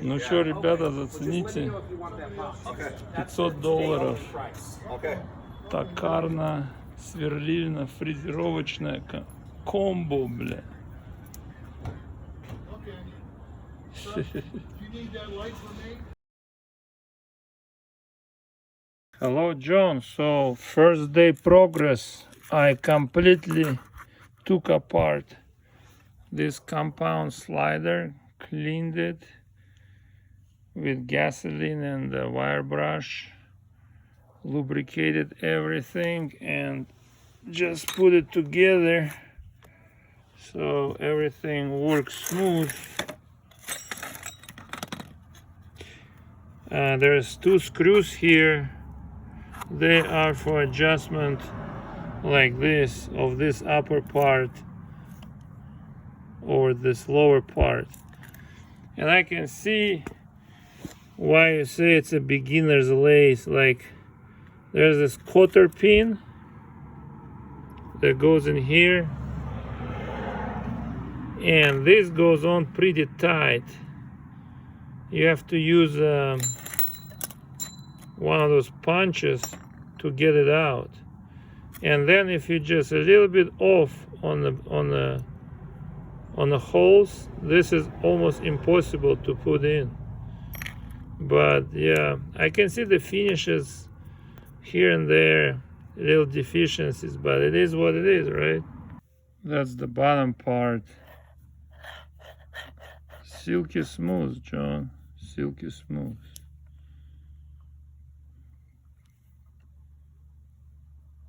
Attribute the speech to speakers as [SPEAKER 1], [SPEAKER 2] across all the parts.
[SPEAKER 1] Ну что, ребята, зацените. $500. Токарно-фрезеровочная комбо, бля. Hello, John. So, first day progress. I completely took apart this compound slider, cleaned it with gasoline and the wire brush, lubricated everything, and just put it together so everything works smooth. There's 2 screws here. They are for adjustment like this of this upper part or this lower part, and I can see why you say it's a beginner's lathe. Like, there's this cotter pin that goes in here, and this goes on pretty tight. You have to use one of those punches to get it out, and then if you just a little bit off on the holes, this is almost impossible to put in. But yeah, I can see the finishes here and there, little deficiencies, but it is what it is, right? That's the bottom part. Silky smooth, John. Silky smooth.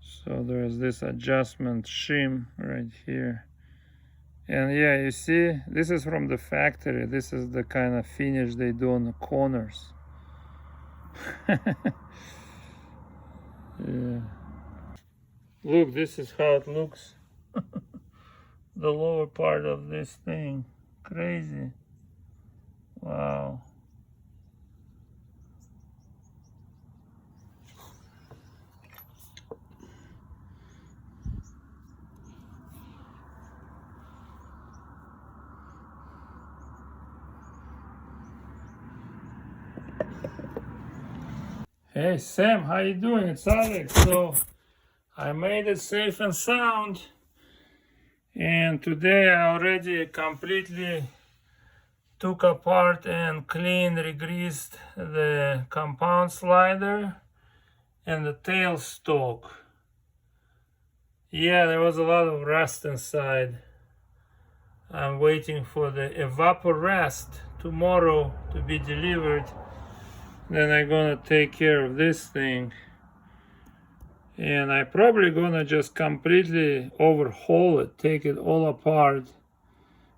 [SPEAKER 1] So there's this adjustment shim right here. And yeah, you see, this is from the factory. This is the kind of finish they do on the corners. Yeah. Look, this is how it looks. The lower part of this thing. Crazy. Wow. Hey Sam, how you doing? It's Alex. So I made it safe and sound, and today I already completely took apart and cleaned, re-greased the compound slider and the tail stalk. Yeah, there was a lot of rust inside. I'm waiting for the evaporest tomorrow to be delivered. Then I'm gonna take care of this thing, and I probably gonna just completely overhaul it, take it all apart,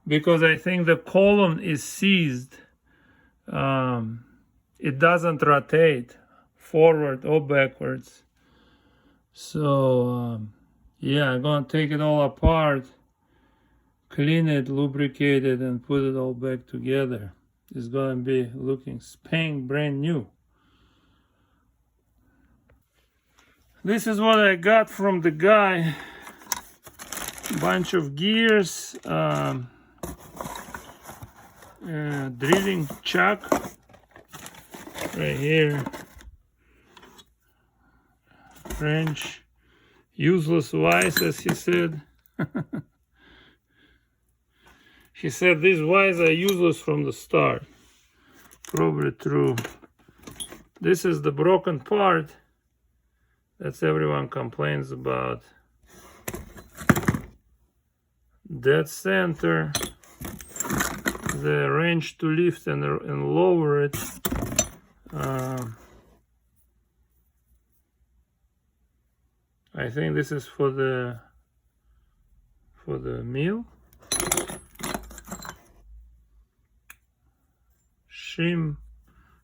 [SPEAKER 1] because I think the column is seized. It doesn't rotate forward or backwards. So yeah, I'm gonna take it all apart, clean it, lubricate it, and put it all back together. It's gonna be looking spank brand new. This is what I got from the guy. Bunch of gears, drilling chuck right here, wrench, useless vise, as he said. He said these wires are useless from the start. Probably true. This is the broken part that everyone complains about. Dead center. The wrench to lift and lower it. I think this is for the mill. Shim,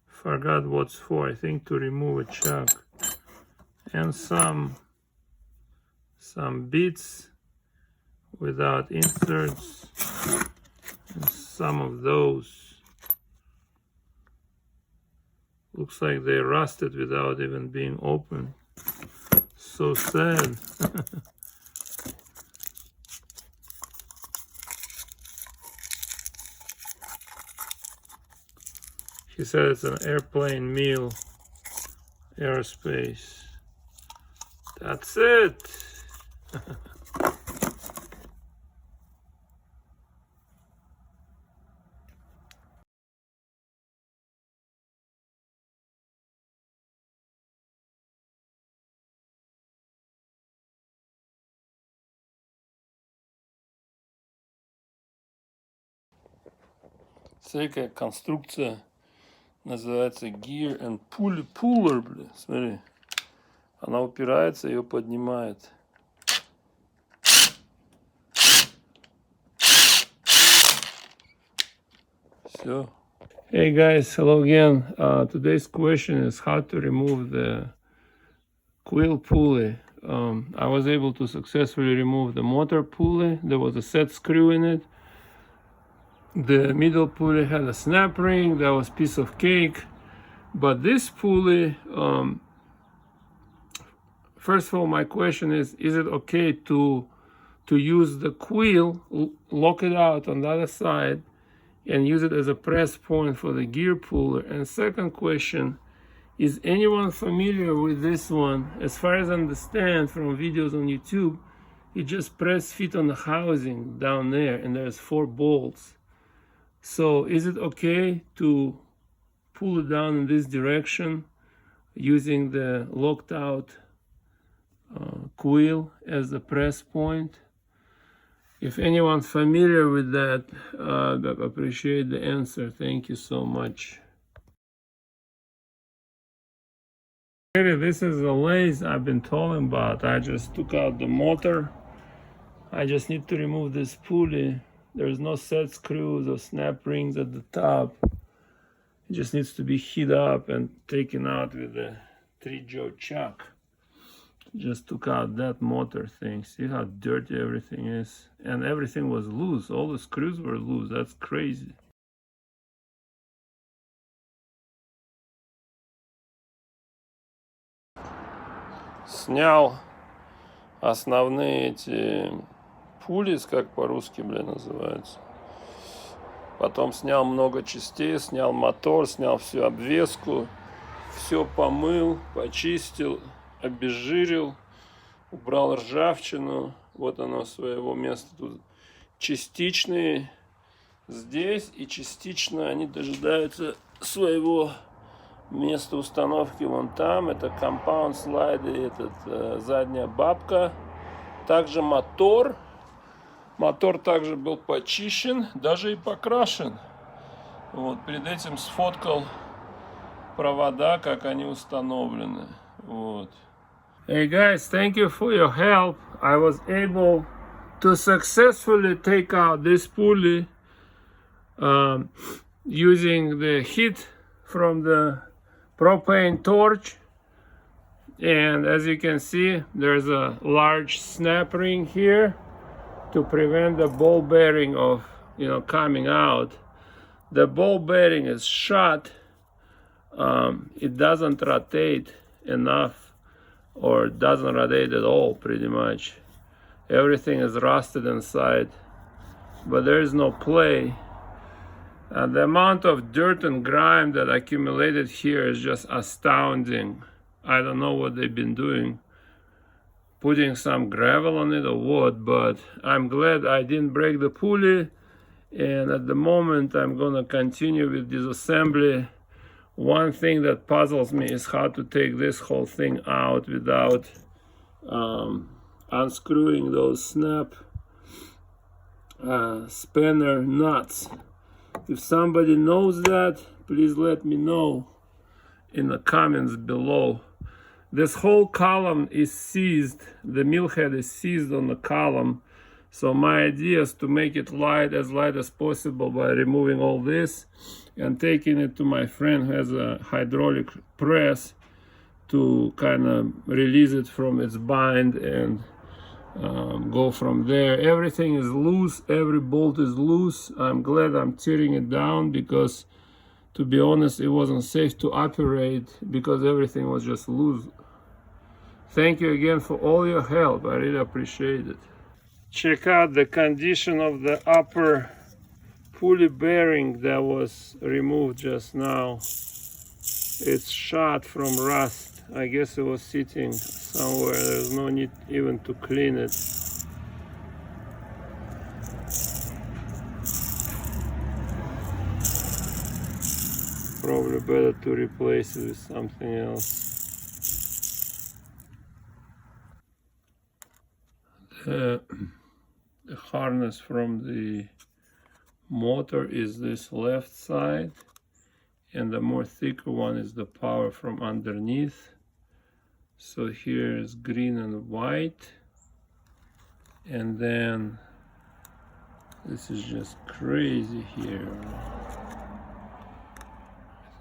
[SPEAKER 1] forgot what's for. I think to remove a chuck, and some bits without inserts, and some of those looks like they rusted without even being opened. So sad. He said it's an airplane meal, aerospace. That's it. Смотри, какая конструкция. Называется gear and puller, блин. Смотри. Она упирается, ее поднимает. Все. Hey guys, hello again. Today's question is how to remove the quill pulley. I was able to successfully remove the motor pulley. There was a set screw in it. The middle pulley had a snap ring. That was piece of cake. But this pulley, first of all, my question is it okay to use the quill, lock it out on the other side, and use it as a press point for the gear puller? And second question, is anyone familiar with this one? As far as I understand from videos on YouTube, you just press fit on the housing down there, and there's 4 bolts. So is it okay to pull it down in this direction using the locked out quill as the press point? If anyone's familiar with that, I appreciate the answer. Thank you so much. This is the lathe I've been talking about. I just took out the motor. I just need to remove this pulley. There's no set screws or snap rings at the top. It just needs to be heated up and taken out with a 3-jaw chuck. Just took out that motor thing. See how dirty everything is? And everything was loose. All the screws were loose. That's crazy. Снял основные эти пулис, как по-русски, блин, называются. Потом снял много частей, снял мотор, снял всю обвеску, все помыл, почистил, обезжирил, убрал ржавчину. Вот оно своего места тут. Частичные здесь и частично они дожидаются своего места установки вон там. Это компаунд слайды, этот задняя бабка. Также мотор. Мотор также был почищен, даже и покрашен. Вот, перед этим сфоткал провода, как они установлены. Вот. Hey guys, thank you for your help. I was able to successfully take out this pulley using the heat from the propane torch. And as you can see, there's a large snap ring here to prevent the ball bearing of, coming out. The ball bearing is shot. It doesn't rotate enough, or doesn't rotate at all, pretty much. Everything is rusted inside, but there is no play. The amount of dirt and grime that accumulated here is just astounding. I don't know what they've been doing, putting some gravel on it or what, but I'm glad I didn't break the pulley. And at the moment I'm gonna continue with disassembly. One thing that puzzles me is how to take this whole thing out without unscrewing those snap spanner nuts. If somebody knows that, please let me know in the comments below. This whole column is seized. The mill head is seized on the column. So my idea is to make it as light as possible by removing all this and taking it to my friend who has a hydraulic press to kind of release it from its bind and go from there. Everything is loose. Every bolt is loose. I'm glad I'm tearing it down because, to be honest, it wasn't safe to operate because everything was just loose. Thank you again for all your help. I really appreciate it. Check out the condition of the upper pulley bearing that was removed just now. It's shot from rust. I guess it was sitting somewhere. There's no need even to clean it. Probably better to replace it with something else. The harness from the motor is this left side, and the more thicker one is the power from underneath. So here is green and white, and then this is just crazy here.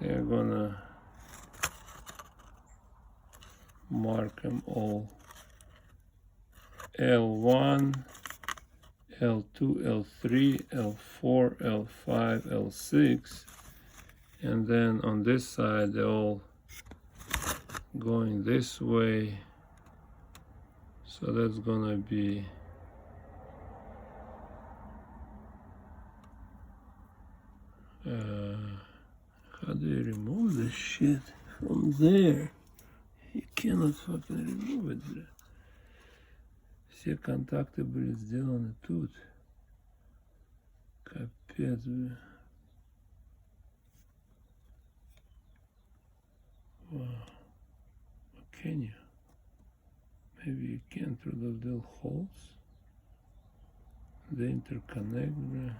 [SPEAKER 1] I think I'm gonna mark them all. L1, L2, L3, L4, L5, L6, and then on this side they're all going this way, so that's gonna be how do you remove this shit from there? You cannot fucking remove it, bro. Все контакты были сделаны тут. Капец, бля. Wow. Can you? Maybe you can through those little holes. They interconnect, bro.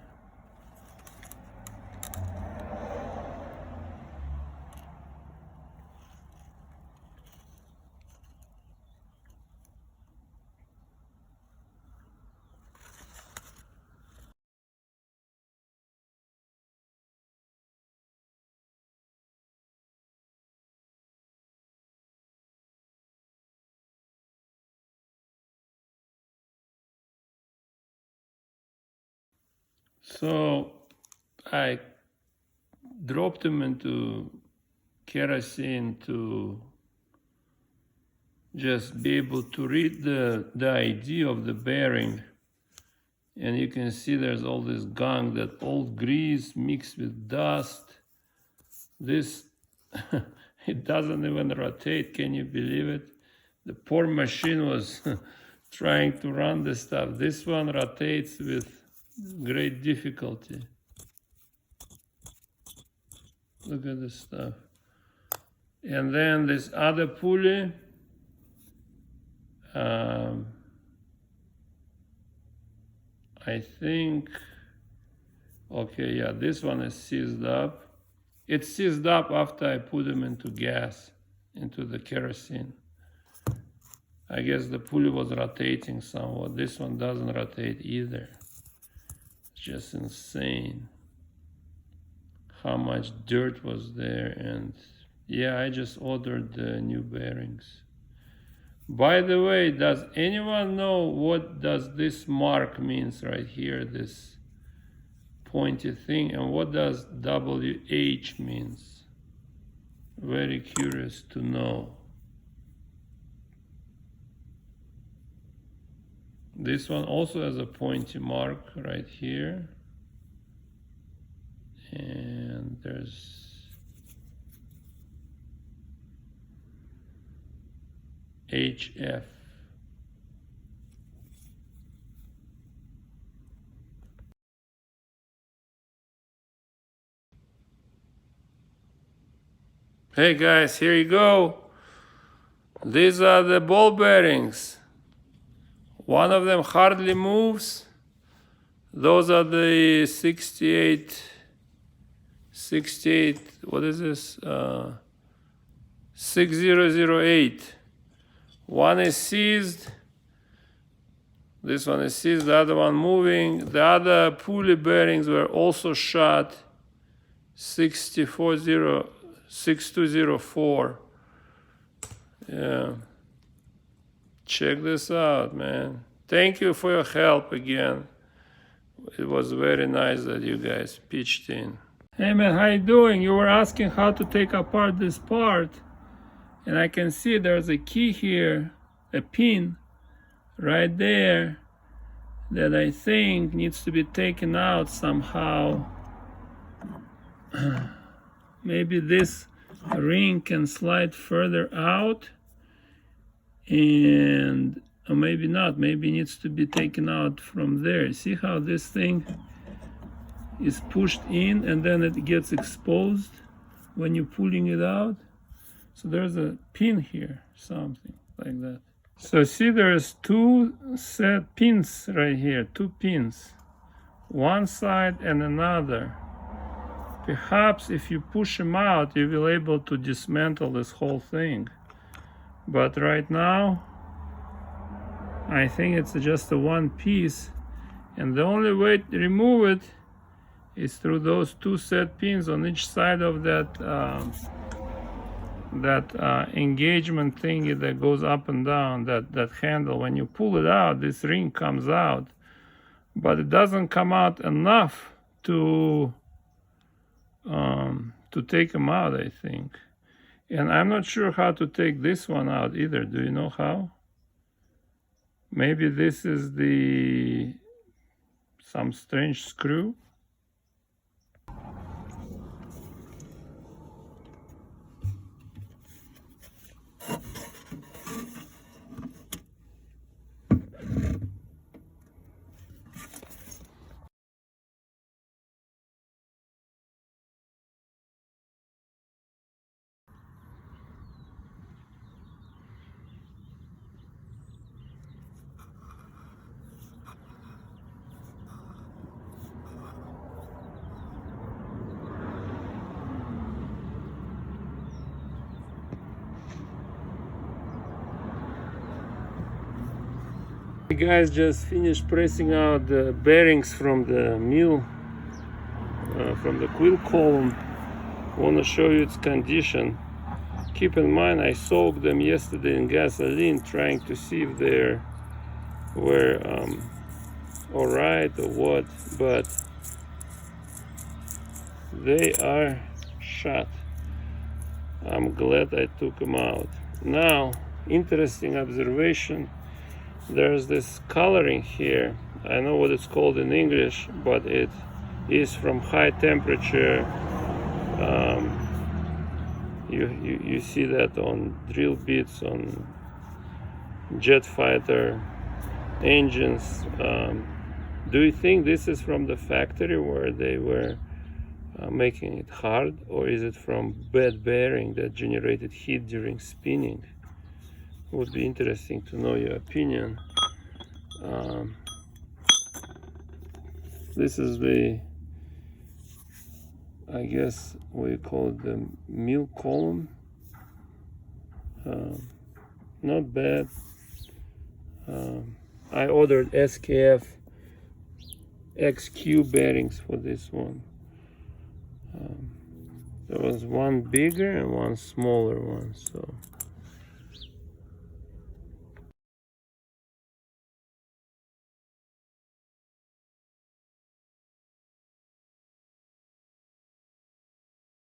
[SPEAKER 1] So I dropped them into kerosene to just be able to read the ID of the bearing. And you can see there's all this gunk, that old grease mixed with dust. This, it doesn't even rotate, can you believe it? The poor machine was trying to run this stuff. This one rotates with great difficulty. Look at this stuff. And then this other pulley, I think, okay, yeah, this one is seized up. It's seized up after I put them into gas, into the kerosene. I guess the pulley was rotating somewhat. This one doesn't rotate either. Just insane how much dirt was there. And yeah, I just ordered the new bearings. By the way, does anyone know what does this mark means right here, this pointy thing, and what does WH means? Very curious to know. This one also has a pointy mark right here, and there's HF. Hey guys, here you go. These are the ball bearings. One of them hardly moves. Those are the 68, what is this? 6008. One is seized. This one is seized, the other one moving. The other pulley bearings were also shot. 6204. Yeah. Check this out, man. Thank you for your help again. It was very nice that you guys pitched in. Hey man, how you doing? You were asking how to take apart this part. And I can see there's a key here, a pin right there. that I think needs to be taken out somehow. Maybe this ring can slide further out, and or maybe not, maybe it needs to be taken out from there. See how this thing is pushed in and then it gets exposed when you're pulling it out? So there's a pin here, something like that. So see, there's two set pins right here, two pins, one side and another. Perhaps if you push them out, you will be able to dismantle this whole thing. But right now, I think it's just a one piece, and the only way to remove it is through those two set pins on each side of that engagement thingy that goes up and down, that handle. When you pull it out, this ring comes out, but it doesn't come out enough to take them out, I think. And I'm not sure how to take this one out either. Do you know how? Maybe this is some strange screw. The guys just finished pressing out the bearings from the mill, from the quill column. Want to show you its condition. Keep in mind, I soaked them yesterday in gasoline, trying to see if they were all right or what, but they are shot. I'm glad I took them out. Now, interesting observation. There's this coloring here. I know what it's called in English, but it is from high temperature. You see that on drill bits, on jet fighter engines. Do you think this is from the factory where they were making it hard, or is it from bad bearing that generated heat during spinning? Would be interesting to know your opinion. This is the, I guess we call it the mill column. Not bad. I ordered SKF XQ bearings for this one. There was one bigger and one smaller one, so.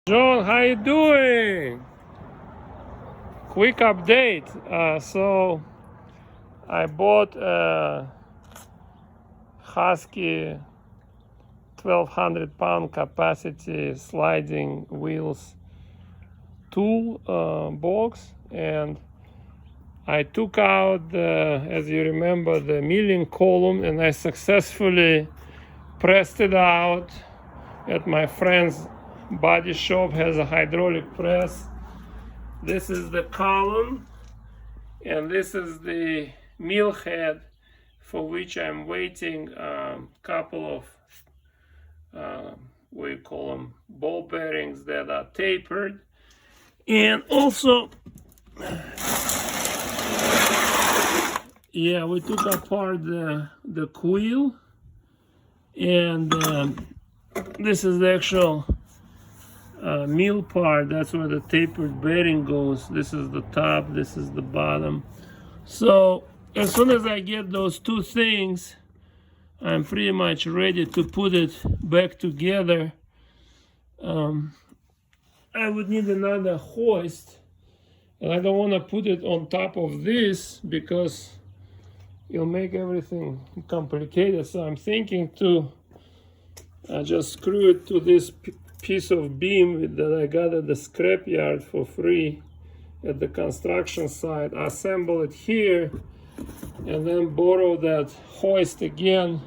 [SPEAKER 1] John, how you doing? Quick update. So I bought a Husky 1200 pound capacity sliding wheels tool box, and I took out as you remember, the milling column, and I successfully pressed it out at my friend's body shop. Has a hydraulic press. This is the column, and this is the mill head, for which I'm waiting a couple of what you call them, ball bearings that are tapered. And also, yeah, we took apart the quill, and this is the actual mill part. That's where the tapered bearing goes. This is the top, this is the bottom. So as soon as I get those two things, I'm pretty much ready to put it back together. I would need another hoist, and I don't want to put it on top of this because it'll make everything complicated. So I'm thinking to just screw it to this piece of beam that I got at the scrapyard for free at the construction site, assemble it here, and then borrow that hoist again.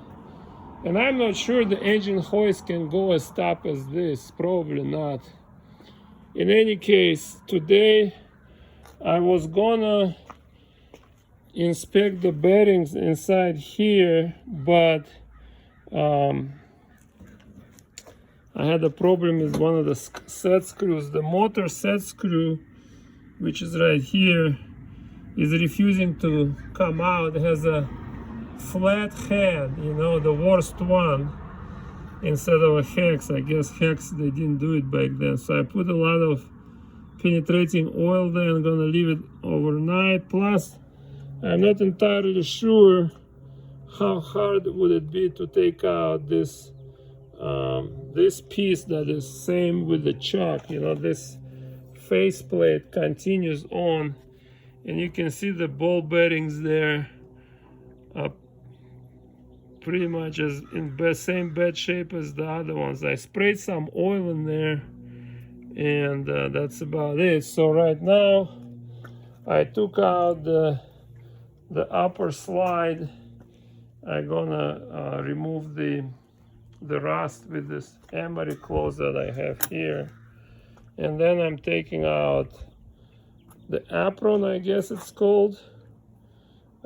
[SPEAKER 1] And I'm not sure the engine hoist can go as top as this, probably not. In any case, today I was gonna inspect the bearings inside here, but I had a problem with one of the set screws. The motor set screw, which is right here, is refusing to come out. It has a flat head, you know, the worst one, instead of a hex. I guess hex, they didn't do it back then. So I put a lot of penetrating oil there. I'm gonna leave it overnight. Plus, I'm not entirely sure how hard would it be to take out this this piece that is same with the chuck. You know, this faceplate continues on, and you can see the ball bearings there are pretty much as in same bad shape as the other ones. I sprayed some oil in there, and that's about it. So right now I took out the upper slide. I'm gonna remove the rust with this emery close that I have here, and then I'm taking out the apron, I guess it's called.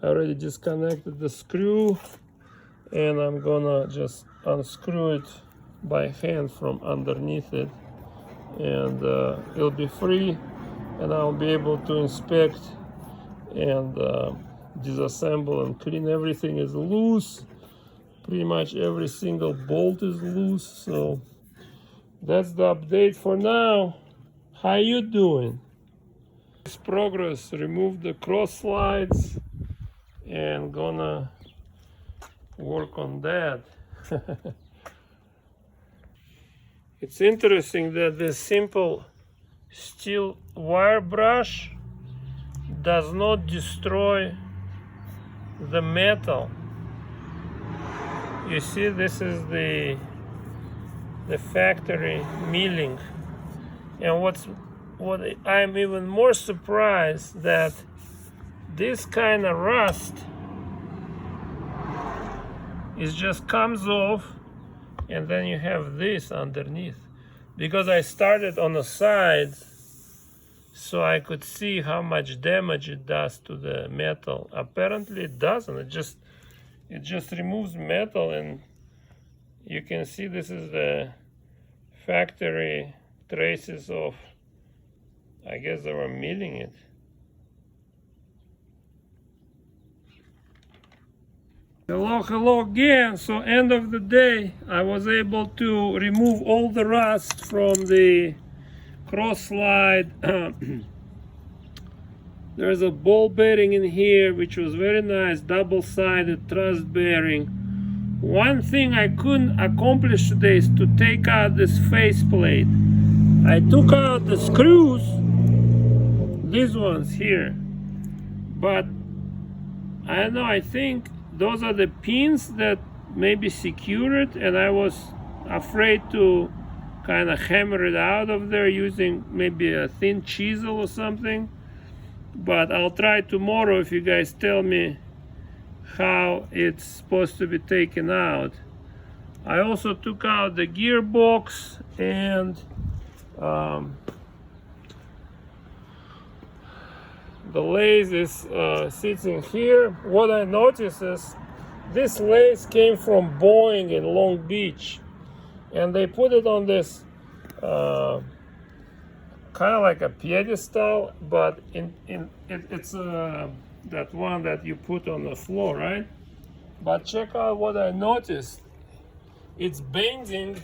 [SPEAKER 1] I already disconnected the screw, and I'm gonna just unscrew it by hand from underneath it, and it'll be free, and I'll be able to inspect and disassemble and clean. Everything is loose. Pretty much every single bolt is loose. So that's the update for now. How you doing? This progress. Remove the cross slides and gonna work on that. It's interesting that this simple steel wire brush does not destroy the metal. You see, this is the factory milling, and what I'm even more surprised that this kind of rust is just comes off, and then you have this underneath, because I started on the sides so I could see how much damage it does to the metal. Apparently it doesn't. It just removes metal, and you can see this is the factory traces of, I guess they were milling it. Hello again. So end of the day, I was able to remove all the rust from the cross slide. There's a ball bearing in here, which was very nice, double-sided truss bearing. One thing I couldn't accomplish today is to take out this faceplate. I took out the screws, these ones here, but I don't know, I think those are the pins that maybe secure it, and I was afraid to kind of hammer it out of there using maybe a thin chisel or something. But I'll try tomorrow if you guys tell me how it's supposed to be taken out. I also took out the gearbox, and the lathe is sitting here. What I noticed is this lathe came from Boeing in Long Beach, and they put it on this kind of like a pedestal, but it's that one that you put on the floor, right? But check out what I noticed. It's bending.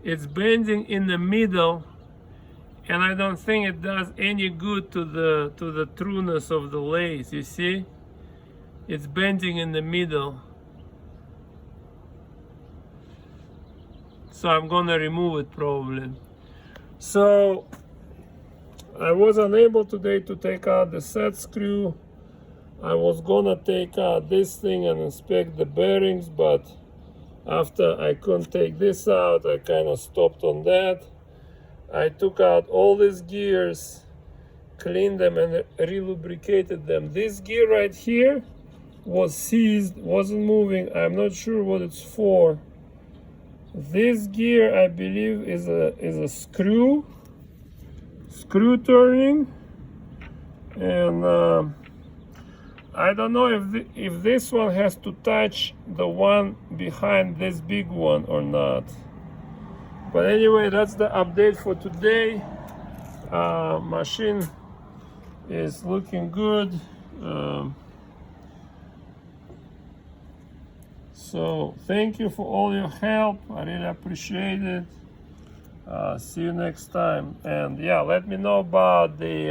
[SPEAKER 1] It's bending in the middle, and I don't think it does any good to the trueness of the lathe. You see, it's bending in the middle. So I'm gonna remove it probably. So I was unable today to take out the set screw. I was gonna take out this thing and inspect the bearings, but after I couldn't take this out, I kind of stopped on that. I took out all these gears, cleaned them and relubricated them. This gear right here was seized, wasn't moving. I'm not sure what it's for. This gear, I believe, is a screw turning, and I don't know if this one has to touch the one behind this big one or not. But anyway, that's the update for today. Machine is looking good. So thank you for all your help. I really appreciate it. See you next time. And yeah, let me know about the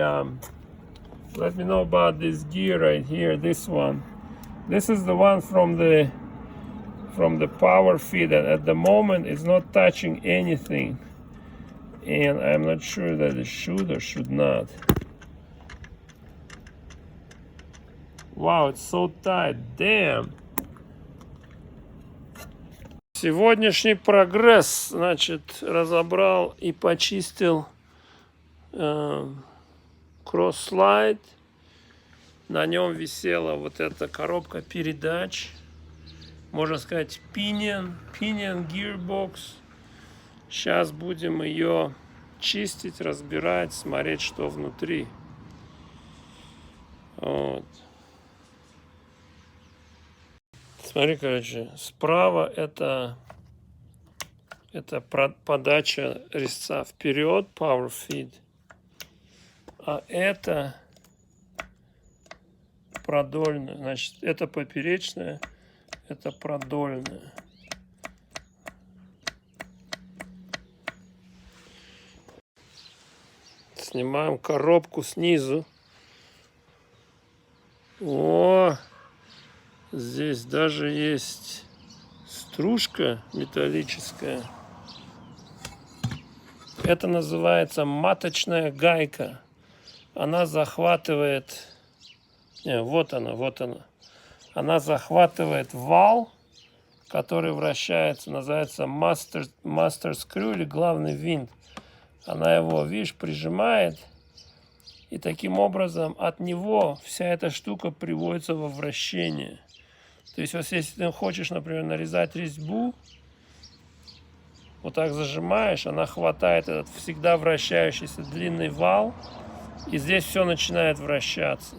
[SPEAKER 1] this gear right here. This one. This is the one from the power feed, and at the moment it's not touching anything. And I'm not sure that it should or should not. Wow, it's so tight. Damn. Сегодняшний прогресс, значит, разобрал и почистил кросс-слайд. На нем висела вот эта коробка передач, можно сказать, pinion gearbox. Сейчас будем ее чистить, разбирать, смотреть, что внутри. Вот. Смотри, короче, справа это подача резца вперед, power feed, а это продольная, значит, это поперечная, это продольная. Снимаем коробку снизу. О! Здесь даже есть стружка металлическая. Это называется маточная гайка. Она захватывает... вот она. Она захватывает вал, который вращается, называется master screw или главный винт. Она его, видишь, прижимает. И таким образом от него вся эта штука приводится во вращение. То есть, вот если ты хочешь, например, нарезать резьбу, вот так зажимаешь, она хватает этот всегда вращающийся длинный вал, и здесь все начинает вращаться.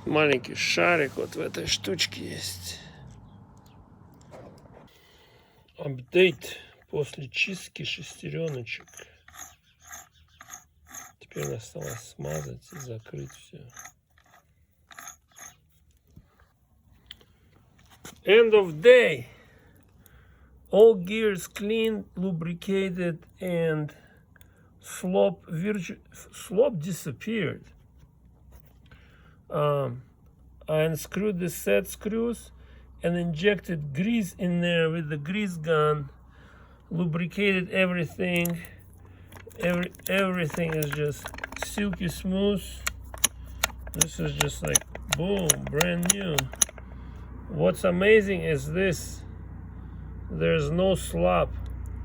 [SPEAKER 1] Маленький шарик вот в этой штучке есть. Апдейт после чистки шестереночек. Теперь осталось смазать и закрыть все. End of day. All gears cleaned, lubricated, and slop disappeared. I unscrewed the set screws and injected grease in there with the grease gun. Lubricated everything. Everything is just silky smooth. This is just like boom, brand new. What's amazing is this. There's no slop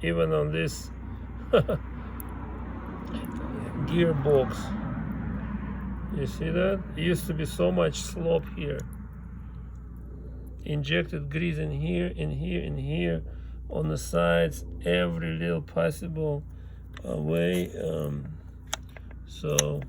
[SPEAKER 1] even on this gearbox. You see that? It used to be so much slop here. Injected grease in here, in here, in here, on the sides, every little possible way. So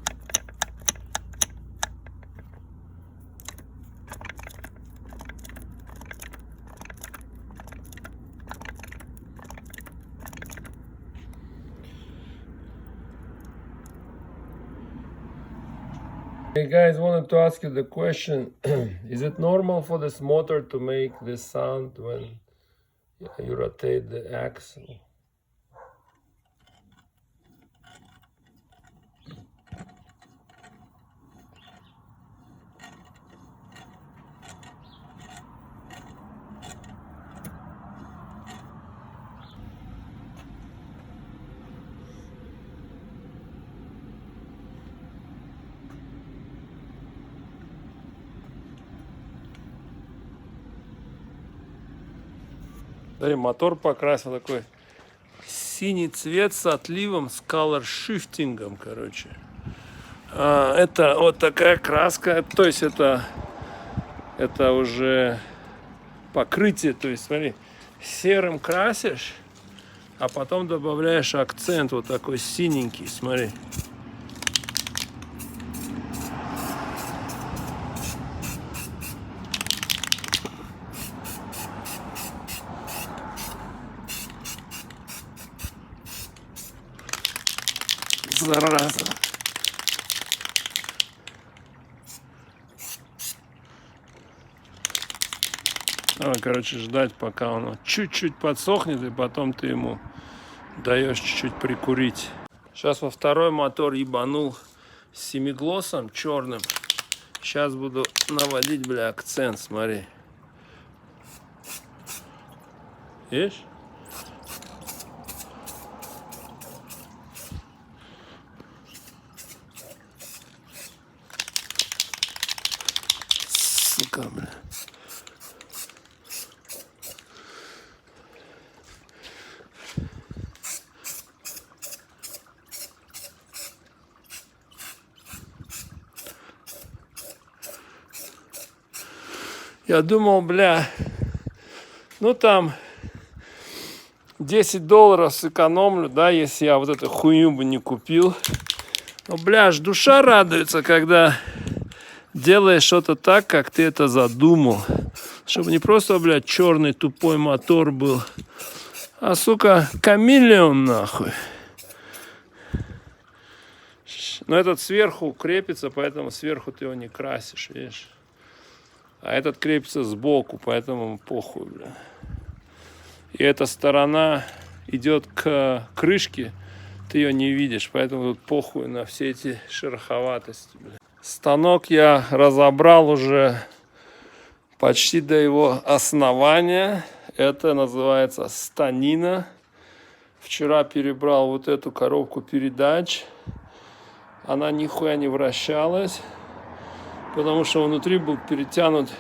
[SPEAKER 1] hey guys, wanted to ask you the question. Is it normal for this motor to make this sound when you rotate the axle? Смотри, мотор покрасил такой синий цвет с отливом, с color shifting, короче. Это вот такая краска, то есть это уже покрытие, то есть смотри, серым красишь, а потом добавляешь акцент вот такой синенький, смотри. Зараза. Надо, короче, ждать, пока оно чуть-чуть подсохнет, и потом ты ему даешь чуть-чуть прикурить. Сейчас во второй мотор ебанул с семиглоссом черным. Сейчас буду наводить, бля, акцент, смотри. Видишь? Сука, бля. Я думал, бля, ну там $10 сэкономлю, да, если я вот эту хуйню бы не купил. Но, бля, аж душа радуется, когда делаешь что-то так, как ты это задумал. Чтобы не просто, блядь, черный тупой мотор был, а, сука, камелеон, нахуй. Но этот сверху крепится, поэтому сверху ты его не красишь, видишь. А этот крепится сбоку, поэтому похуй, бля. И эта сторона идет к крышке, ты ее не видишь, поэтому тут похуй на все эти шероховатости, бля. Станок я разобрал уже почти до его основания. Это называется станина. Вчера перебрал вот эту коробку передач. Она нихуя не вращалась, потому что внутри был перетянут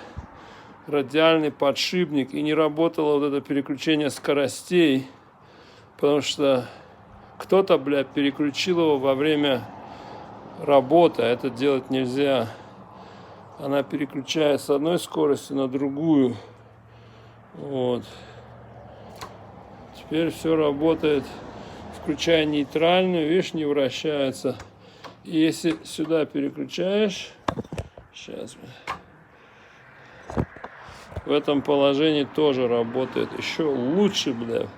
[SPEAKER 1] радиальный подшипник и не работало вот это переключение скоростей, потому что кто-то, блядь, переключил его во время работы, а это делать нельзя. Она переключает с одной скорости на другую. Вот. Теперь все работает, включая нейтральную, видишь, не вращается. И если сюда переключаешь, сейчас, в этом положении тоже работает еще лучше, бля.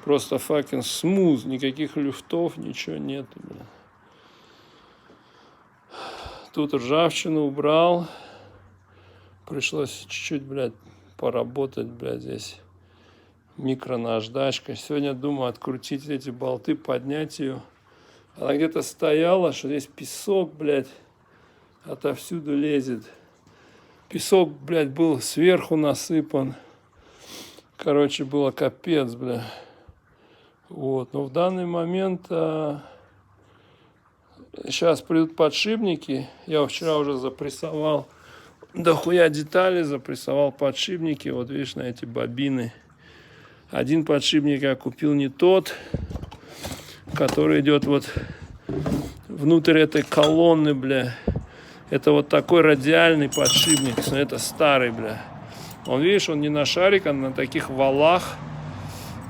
[SPEAKER 1] Просто fucking smooth, никаких люфтов, ничего нет, бля. Тут ржавчину убрал. Пришлось чуть-чуть, блядь, поработать, блядь, здесь микронаждачкой. Сегодня думаю открутить эти болты, поднять ее. Она где-то стояла, что здесь песок, блядь, отовсюду лезет. Песок, блядь, был сверху насыпан. Короче, было капец, бля. Вот, но в данный момент сейчас придут подшипники. Я вчера уже запрессовал дохуя детали, запрессовал подшипники. Вот видишь, на эти бобины. Один подшипник я купил не тот, который идет вот внутрь этой колонны, бля. Это вот такой радиальный подшипник. Это старый, бля. Он, видишь, он не на шарик, а на таких валах.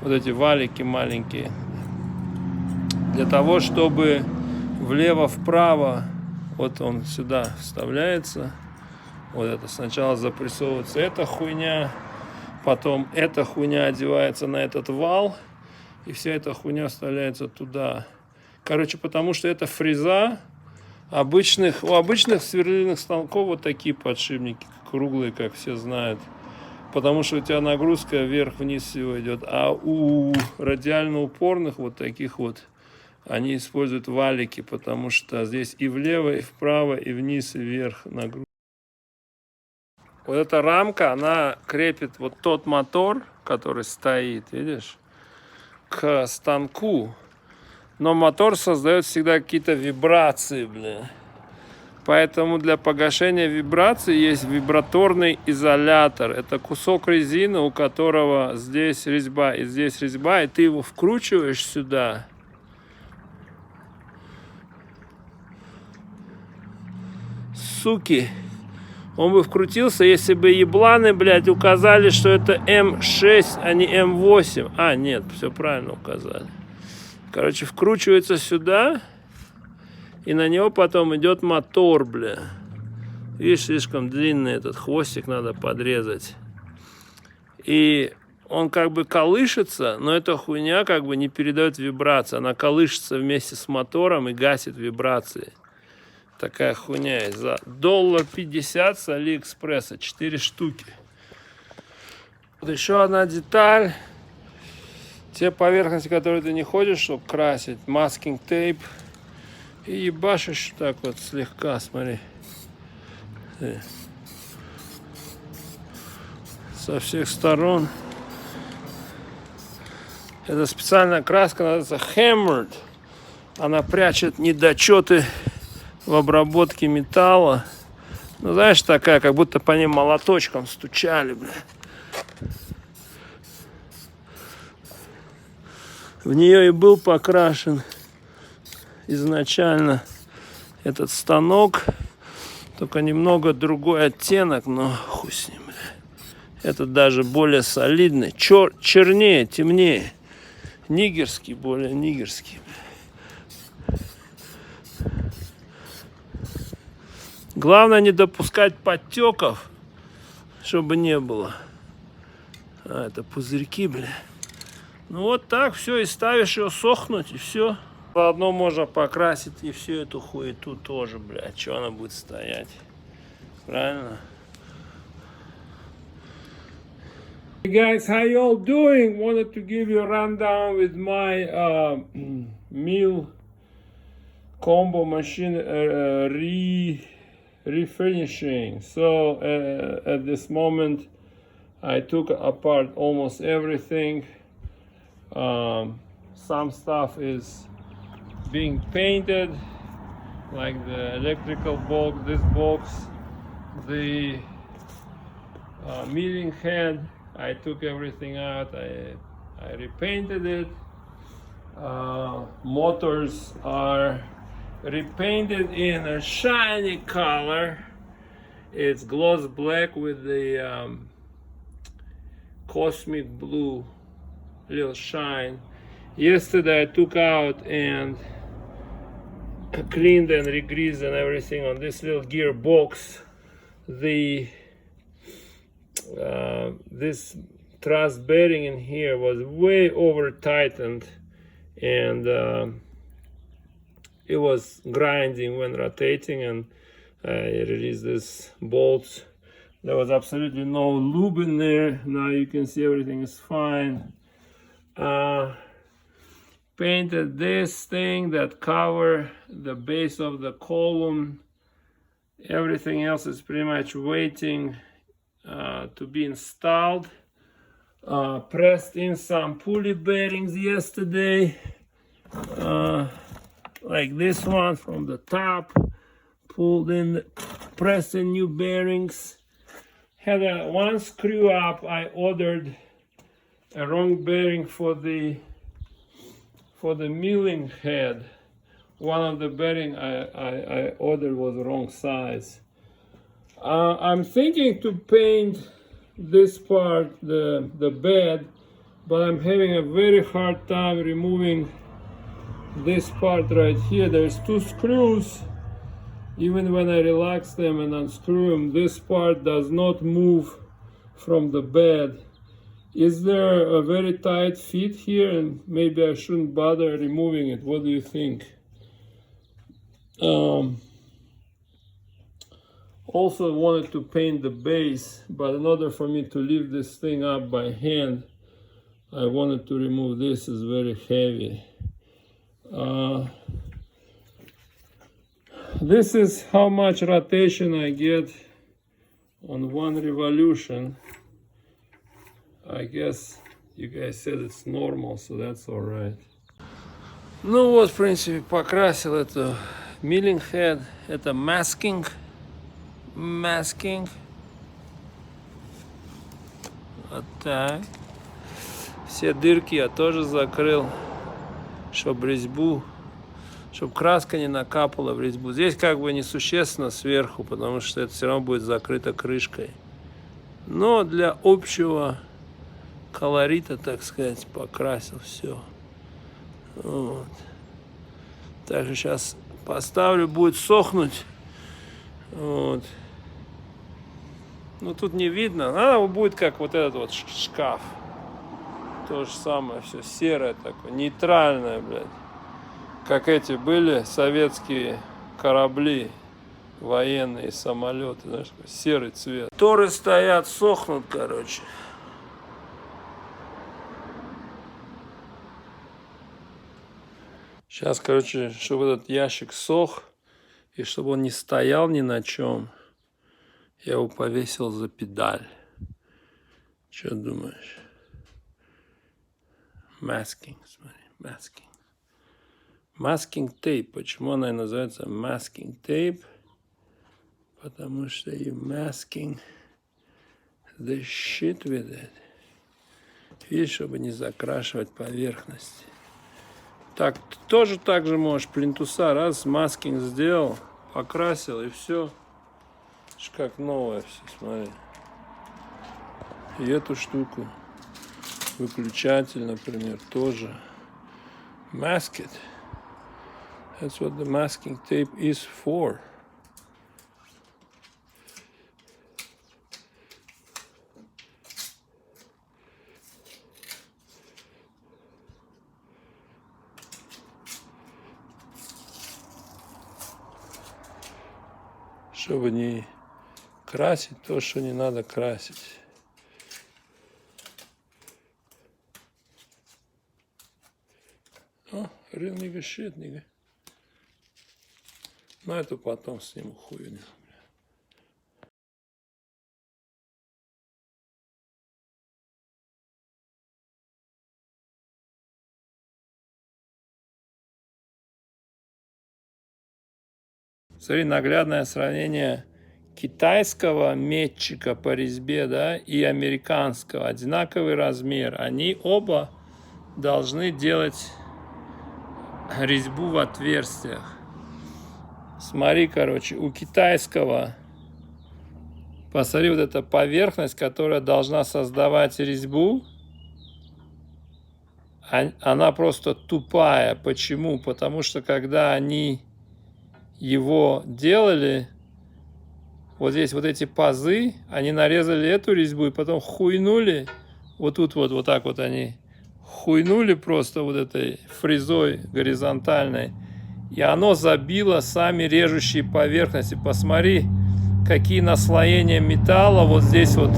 [SPEAKER 1] Вот эти валики маленькие. Для того, чтобы влево-вправо, вот он сюда вставляется. Вот это сначала запрессовывается эта хуйня. Потом эта хуйня одевается на этот вал. И вся эта хуйня вставляется туда. Короче, потому что это фреза. У обычных сверлильных станков вот такие подшипники. Круглые, как все знают. Потому что у тебя нагрузка вверх-вниз всего идет. А у радиально-упорных вот таких вот, они используют валики, потому что здесь и влево, и вправо, и вниз, и вверх нагрузка. Вот эта рамка, она крепит вот тот мотор, который стоит, видишь, к станку. Но мотор создает всегда какие-то вибрации, бля. Поэтому для погашения вибрации есть вибраторный изолятор. Это кусок резины, у которого здесь резьба и здесь резьба, и ты его вкручиваешь сюда. Суки. Он бы вкрутился, если бы ебланы, блядь, указали, что это М6, а не М8. А, нет, все правильно указали. Короче, вкручивается сюда, и на него потом идет мотор, бля. Видишь, слишком длинный этот хвостик, надо подрезать. И он как бы колышется, но эта хуйня как бы не передает вибрации. Она колышется вместе с мотором и гасит вибрации. Такая хуйня есть за $1.50 с Алиэкспресса, 4 штуки. Вот еще одна деталь. Те поверхности, которые ты не ходишь, чтобы красить, маскинг тейп. И ебашишь так вот слегка, смотри. Со всех сторон. Это специальная краска, называется hammered. Она прячет недочеты в обработке металла. Ну, знаешь, такая, как будто по ним молоточком стучали, бля. В нее и был покрашен изначально этот станок. Только немного другой оттенок, но хуй с ним, бля. Этот даже более солидный. Чернее, темнее. Нигерский, более нигерский. Главное не допускать подтеков, чтобы не было. А, это пузырьки, бля. Ну вот так все, и ставишь ее сохнуть, и все. Заодно можно покрасить и всю эту хуету тоже, бля. Че она будет стоять? Правильно? Hey guys, how you all doing? Wanted to give you a rundown with my mill combo machine refinishing. So at this moment I took apart almost everything. Some stuff is being painted, like the electrical box, this box, the milling head. I took everything out, I repainted it. Motors are repainted in a shiny color. It's gloss black with the cosmic blue little shine. Yesterday I took out and cleaned and re-greased and everything on this little gearbox. The this truss bearing in here was way over tightened, and it was grinding when rotating, and I released this bolts. There was absolutely no lube in there. Now you can see everything is fine. Painted this thing that cover the base of the column. Everything else is pretty much waiting to be installed. Pressed in some pulley bearings yesterday, like this one from the top. Pulled in, pressed in new bearings. Had one screw up. I ordered a wrong bearing for the milling head. One of the bearing I ordered was the wrong size. I'm thinking to paint this part, the bed, but I'm having a very hard time removing this part right here. There's two screws. Even when I relax them and unscrew them, this part does not move from the bed. Is there a very tight fit here, and maybe I shouldn't bother removing it? What do you think? Also wanted to paint the base, but in order for me to lift this thing up by hand, I wanted to remove this. It's very heavy. This is how much rotation I get on one revolution. I guess you guys said it's normal, so that's all right. Ну вот, в принципе, покрасил эту Milling head это masking. Вот так. Все дырки я тоже закрыл, чтобы резьбу, чтобы краска не накапала в резьбу. Здесь как бы несущественно сверху, потому что это все равно будет закрыто крышкой. Но для общего колорита, так сказать, покрасил все. Вот. Также сейчас поставлю, будет сохнуть. Вот. Ну тут не видно. Она будет как вот этот вот шкаф. То же самое, все серое такое, нейтральное, блядь. Как эти были советские корабли, военные самолеты, знаешь, серый цвет. Торы стоят, сохнут, короче. Сейчас, короче, чтобы этот ящик сох, и чтобы он не стоял ни на чем, я его повесил за педаль. Что думаешь? Masking, смотри, masking. Masking tape. Почему она и называется masking tape? Потому что you masking the shit with it. Видишь, чтобы не закрашивать поверхности. Так, ты тоже так же можешь плинтуса раз, маскинг сделал, покрасил и все. Как новое все, смотри. И эту штуку. Выключатель, например, тоже. Mask it. That's what the masking tape is for. Чтобы не красить то, что не надо красить. О, real nigga shit, nigga. Но это потом сниму хуйню. Смотри, наглядное сравнение китайского метчика по резьбе, да, и американского. Одинаковый размер. Они оба должны делать резьбу в отверстиях. Смотри, короче, у китайского, посмотри, вот эта поверхность, которая должна создавать резьбу, она просто тупая. Почему? Потому что когда они его делали, вот здесь вот эти пазы, они нарезали эту резьбу и потом хуйнули, вот тут вот так вот они хуйнули просто вот этой фрезой горизонтальной, и оно забило сами режущие поверхности. Посмотри, какие наслоения металла вот здесь вот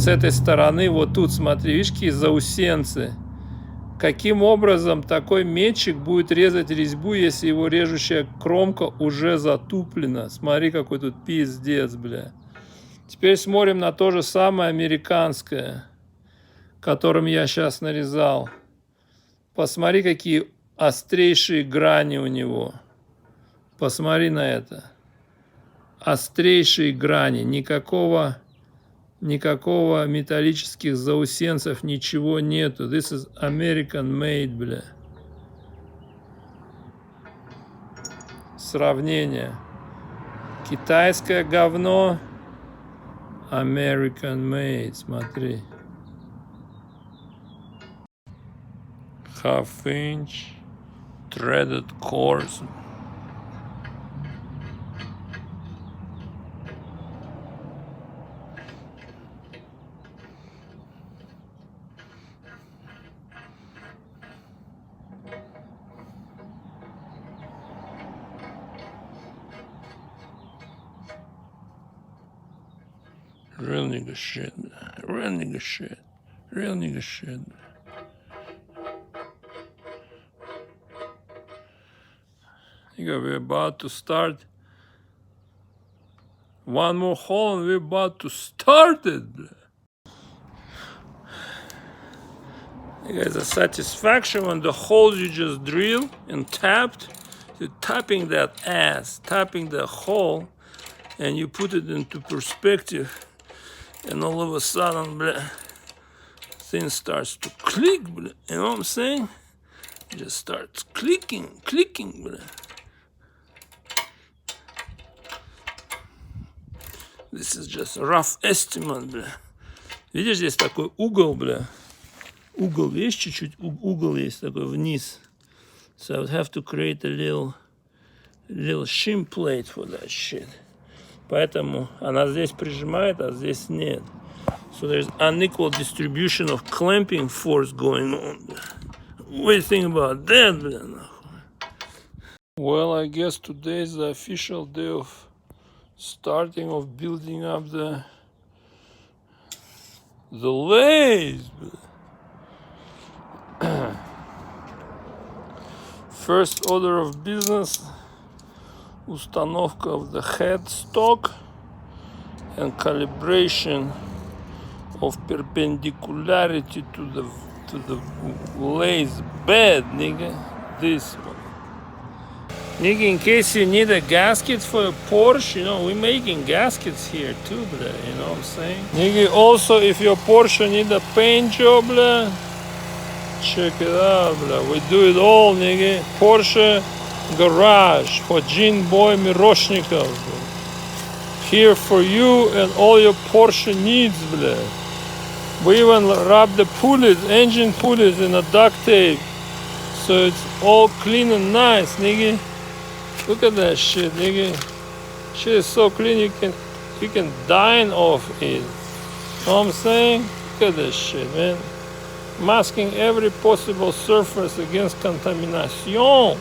[SPEAKER 1] с этой стороны, вот тут, смотри, видишь, какие заусенцы. Каким образом такой метчик будет резать резьбу, если его режущая кромка уже затуплена? Смотри, какой тут пиздец, бля. Теперь смотрим на то же самое американское, которым я сейчас нарезал. Посмотри, какие острейшие грани у него. Посмотри на это. Острейшие грани. Никакого металлических заусенцев, ничего нету. This is American made, бля. Сравнение. Китайское говно. American made. Смотри. Half inch. Threaded cores. Real nigga shit. Real nigga shit. Real nigga shit. Nigga, we're about to start. One more hole and we're about to start it. Nigga, it's a satisfaction when the holes you just drilled and tapped, You're tapping that ass, tapping the hole, and you put it into perspective, and all of a sudden, blah, thing starts to click, blah, you know what I'm saying? It just starts clicking, blah. This is just a rough estimate, бля. Видишь, здесь такой угол, бля. Угол, видишь, чуть-чуть угол есть такой вниз. So I would have to create a little shim plate for that shit. Поэтому она здесь прижимает, а здесь нет. So there's unequal distribution of clamping force going on, бля. What do you think about that, бля? Well, I guess today is the official day of starting of building up the lathe. First order of business, установка of the headstock and calibration of perpendicularity to the lathe bed, nigga. This one. Nigga, in case you need a gasket for a Porsche, you know, we're making gaskets here too, blah, you know what I'm saying? Nigga, also, if your Porsche need a paint job, blah, check it out, blah. We do it all, nigga. Porsche Garage for Gene Boy Miroshnikov, blah. Here for you and all your Porsche needs, blah. We even wrap the pulleys, engine pulleys in a duct tape, so it's all clean and nice, nigga. Look at that shit, nigga. Shit is so clean you can dine off it. Know what I'm saying? Look at this shit, man. Masking every possible surface against contamination.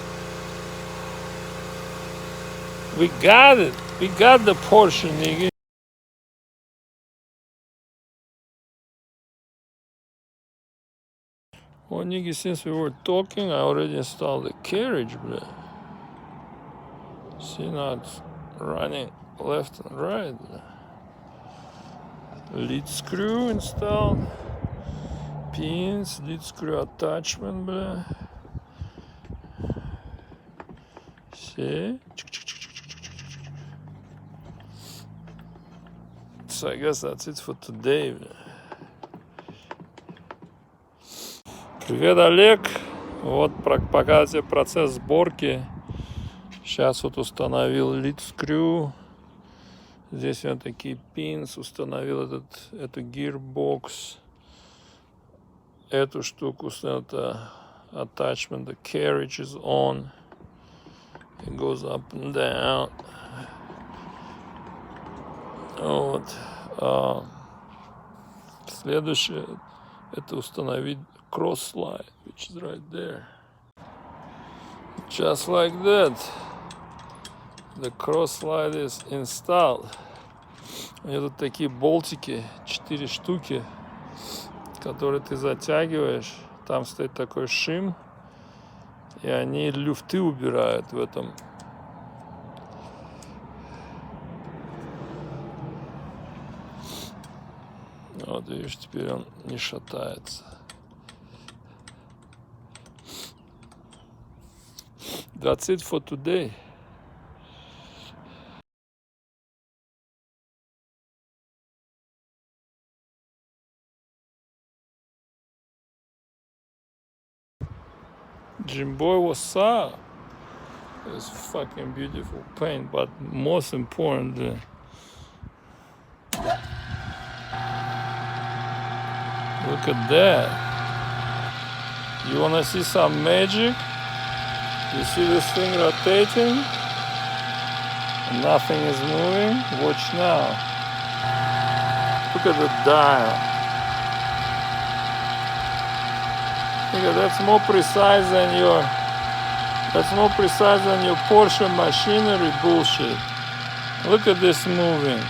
[SPEAKER 1] We got it. We got the Porsche, nigga. Well, nigga, since we were talking, I already installed the carriage, bro. See, now it's running left and right. Lead screw installed. Pins, lead screw attachment, blah. See? So I guess that's it for today, blah. Привет, Олег. Вот показать тебе процесс сборки. Сейчас вот установил lead screw. Здесь у меня такие pins. Установил эту gearbox. Эту штуку, это attachment. The carriage is on. It goes up and down. Вот. Следующее это установить cross slide, which is right there. Just like that. The cross slide is installed. У меня тут такие болтики, 4 штуки, которые ты затягиваешь. Там стоит такой шим, и они люфты убирают в этом. Вот видишь, теперь он не шатается. That's it for today. Jimboy, what's up? It's fucking beautiful paint, but most importantly, look at that. You wanna see some magic? You see this thing rotating? Nothing is moving. Watch now. Look at the dial. That's more precise than your Porsche machinery bullshit. Look at this moving.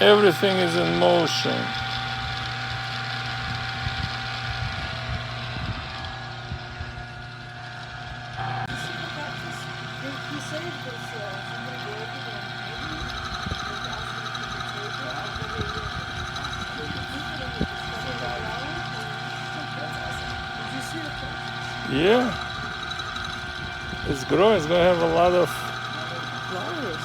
[SPEAKER 1] Everything is in motion. Yeah. It's growing. It's going to have a lot of
[SPEAKER 2] Flowers.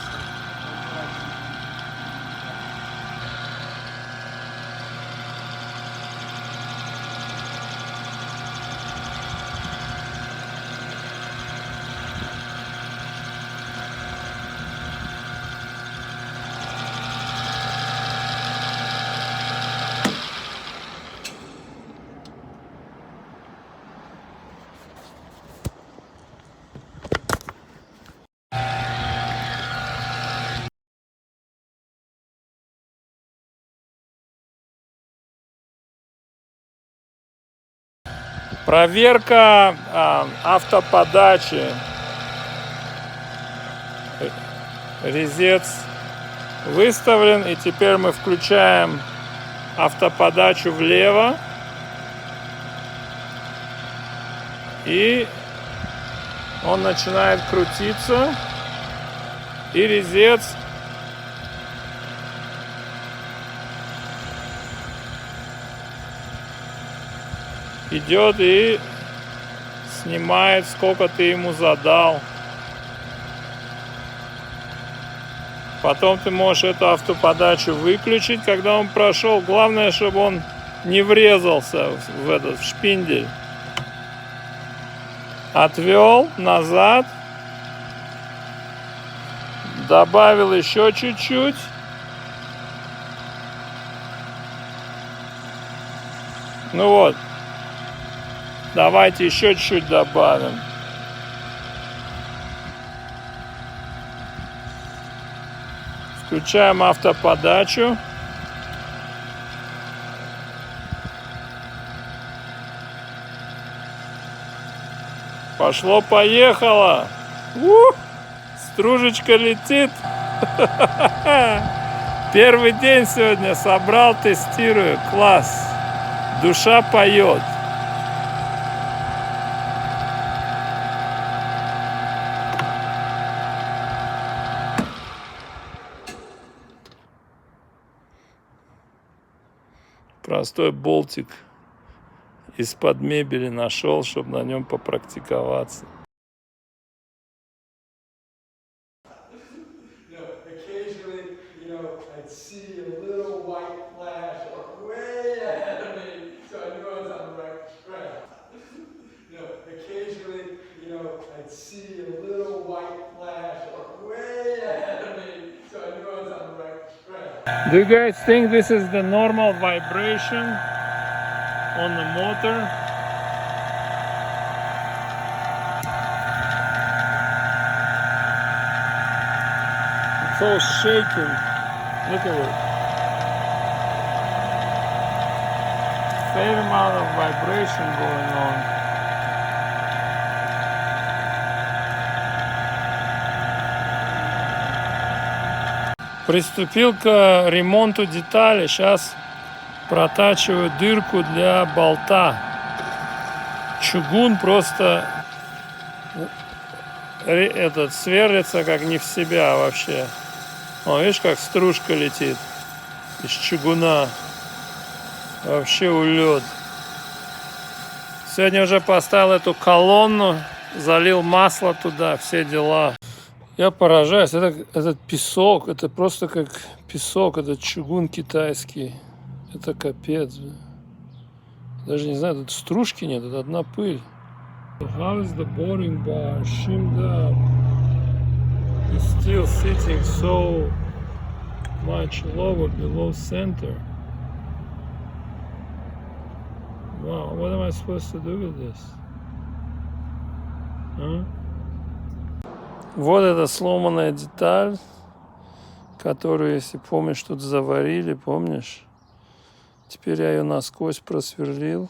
[SPEAKER 1] Проверка автоподачи. Резец выставлен, и теперь мы включаем автоподачу влево. И он начинает крутиться. И резец идет и снимает, сколько ты ему задал. Потом ты можешь эту автоподачу выключить, когда он прошел. Главное, чтобы он не врезался в этот шпиндель. Отвел назад. Добавил еще чуть-чуть. Ну вот. Давайте еще чуть-чуть добавим. Включаем автоподачу. Пошло-поехало. Стружечка летит. Первый день сегодня собрал, тестирую. Класс. Душа поет. Простой болтик из-под мебели нашел, чтобы на нем попрактиковаться. Do you guys think this is the normal vibration on the motor? It's all shaking. Look at it. Fair amount of vibration going on. Приступил к ремонту детали. Сейчас протачиваю дырку для болта. Чугун просто этот сверлится как не в себя вообще. О, видишь, как стружка летит из чугуна. Вообще улет. Сегодня уже поставил эту колонну, залил масло туда, все дела. Я поражаюсь, этот песок, это просто как песок, это чугун китайский. Это капец. Даже не знаю, тут стружки нет, это одна пыль. How is the boring bar shimmed up? It's still sitting so much lower below center. Wow, what am I supposed to do with this? Huh? Вот эта сломанная деталь, которую, если помнишь, тут заварили, помнишь? Теперь я ее насквозь просверлил,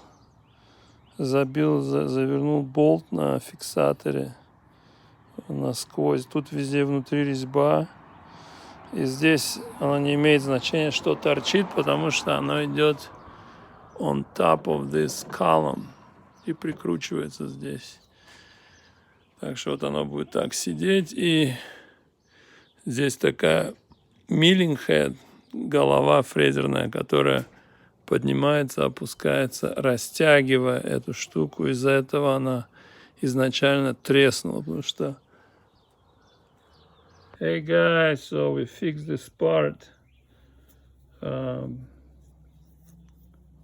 [SPEAKER 1] забил, завернул болт на фиксаторе насквозь. Тут везде внутри резьба. И здесь оно не имеет значения, что торчит, потому что оно идет on top of this column и прикручивается здесь. Так что вот оно будет так сидеть. И здесь такая milling head, голова фрезерная, которая поднимается, опускается, растягивая эту штуку. Из-за этого она изначально треснула, потому что... Hey guys, so we fixed this part.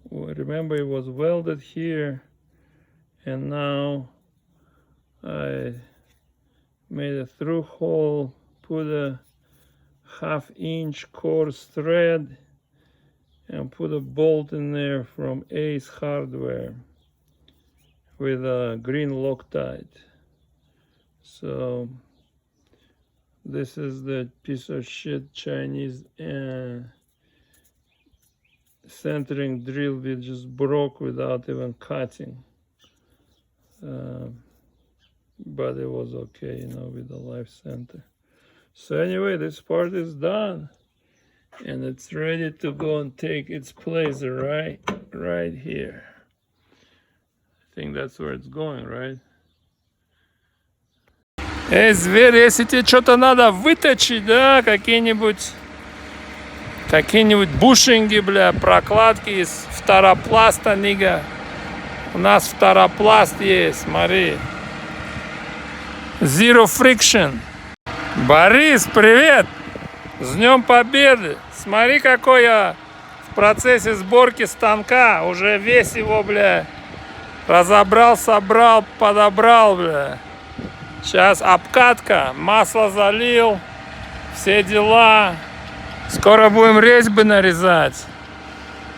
[SPEAKER 1] Remember it was welded here, and now I made a through hole, put a 1/2-inch coarse thread, and put a bolt in there from Ace Hardware with a green Loctite. So this is the piece of shit Chinese centering drill we just broke without even cutting. But it was okay, you know, with the life center. So anyway, this part is done. And it's ready to go and take its place right here. I think that's where it's going, right? Эй, зверь, если тебе что-то надо выточить, да, какие-нибудь бушинги, бля, прокладки из второпласта, нига. У нас второпласт есть, смотри. Zero friction. Борис, привет! С Днем Победы! Смотри, какой я в процессе сборки станка. Уже весь его, бля, разобрал, собрал, подобрал, бля. Сейчас обкатка, масло залил, все дела. Скоро будем резьбы нарезать.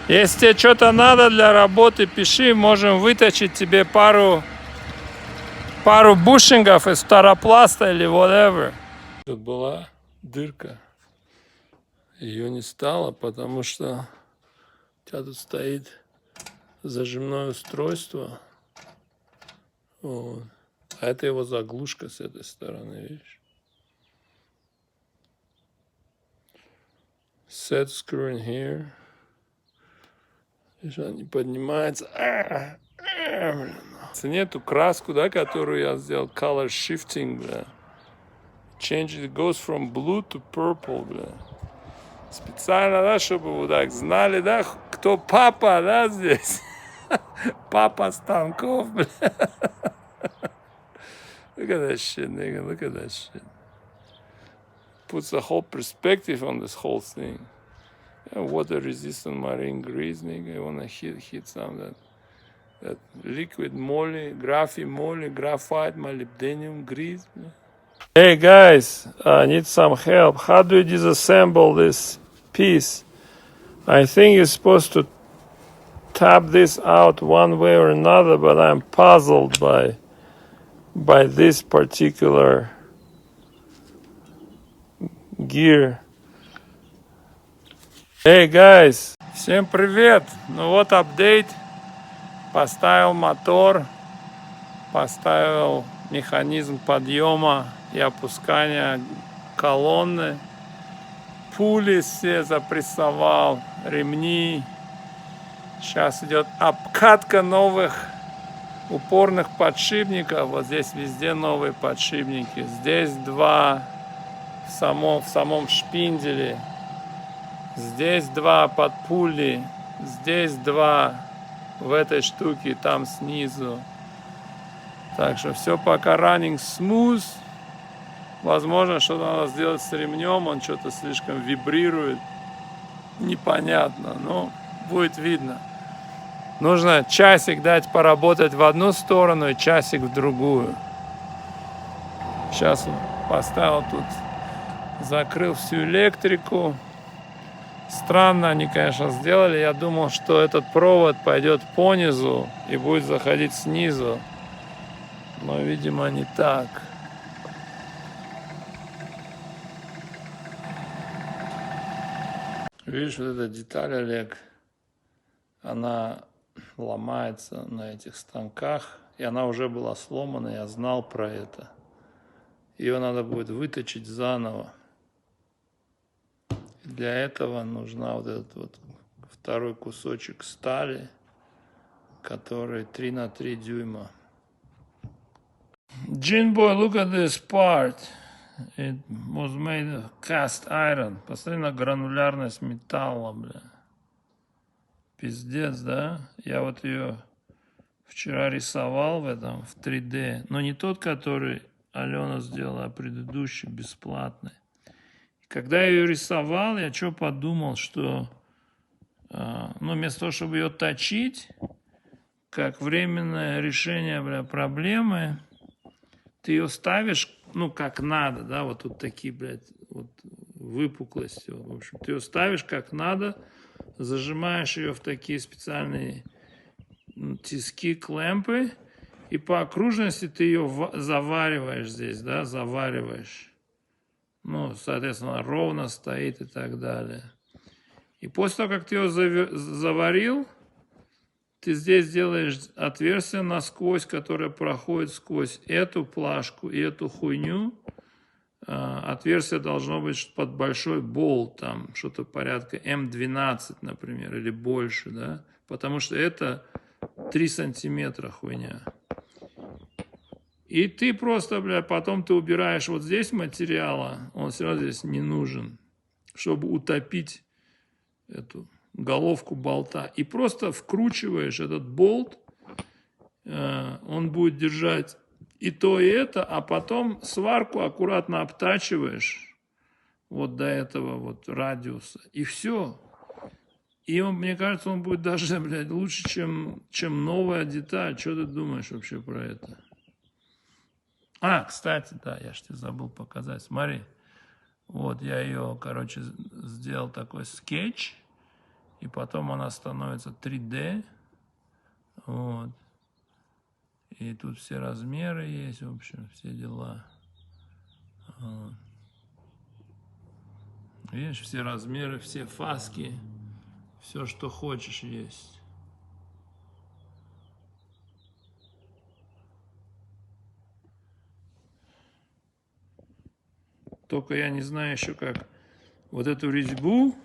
[SPEAKER 1] Если тебе что-то надо для работы, пиши, можем выточить тебе пару бушингов из второпласта или whatever. Тут была дырка. Ее не стало, потому что у тебя тут стоит зажимное устройство. Вот. А это его заглушка с этой стороны, видишь? Set screw in here. Видишь, она не поднимается. Цене эту краску, да, которую я сделал, color shifting, бля. Change it goes from blue to purple, бля. Специально, да, чтобы вот так знали, да, кто папа, да, здесь. Папа станков, бля. Look at that shit, nigga. Look at that shit. Puts a whole perspective on this whole thing. Water resistant marine grease, nigga. You wanna hit some of that liquid moly, graphite, molybdenum grease. Man. Hey guys, I need some help. How do you disassemble this piece? I think you're supposed to tap this out one way or another, but I'm puzzled by this particular gear. Hey guys, всем привет! Ну вот апдейт. Поставил мотор, поставил механизм подъема и опускания колонны. Пули все запрессовал, ремни. Сейчас идет обкатка новых упорных подшипников. Вот здесь везде новые подшипники. Здесь 2 в самом шпинделе. Здесь 2 под пули. Здесь 2 в этой штуке, там снизу. Так что все пока running smooth. Возможно, что надо сделать с ремнем. Он что-то слишком вибрирует. Непонятно, но будет видно. Нужно часик дать поработать в одну сторону и часик в другую. Сейчас поставил тут, закрыл всю электрику. Странно они, конечно, сделали. Я думал, что этот провод пойдет по низу и будет заходить снизу. Но, видимо, не так. Видишь, вот эта деталь, Олег, она ломается на этих станках. И она уже была сломана, я знал про это. Ее надо будет выточить заново. Для этого нужна вот этот вот второй кусочек стали, который 3 на 3 дюйма. Gin boy, look at this part. It was made of cast iron. Посмотри на гранулярность металла, бля. Пиздец, да? Я вот ее вчера рисовал в этом, в 3D, но не тот, который Алена сделала, а предыдущий, бесплатный. Когда я ее рисовал, я что подумал, что, ну, вместо того, чтобы ее точить, как временное решение, проблемы, ты ее ставишь, ну, как надо, да, вот тут такие, блядь, вот выпуклости, в общем, ты ее ставишь как надо, зажимаешь ее в такие специальные тиски, клемпы, и по окружности ты ее завариваешь здесь, да, завариваешь. Ну, соответственно, ровно стоит и так далее. И после того, как ты ее заварил, ты здесь делаешь отверстие насквозь, которое проходит сквозь эту плашку и эту хуйню. Отверстие должно быть под большой болт, там что-то порядка М12, например, или больше, да, потому что это 3 сантиметра хуйня. И ты просто, бля, потом ты убираешь вот здесь материала, он все равно здесь не нужен, чтобы утопить эту головку болта. И просто вкручиваешь этот болт, он будет держать и то, и это, а потом сварку аккуратно обтачиваешь вот до этого вот радиуса, и все. И он, мне кажется, он будет даже, блядь, лучше, чем новая деталь. Что ты думаешь вообще про это? Кстати, да, я ж тебе забыл показать. Смотри, вот я ее, короче, сделал такой скетч, и потом она становится 3D. Вот. И тут все размеры есть, в общем, все дела. Вот. Видишь, все размеры, все фаски, все, что хочешь, есть. Только я не знаю еще, как вот эту резьбу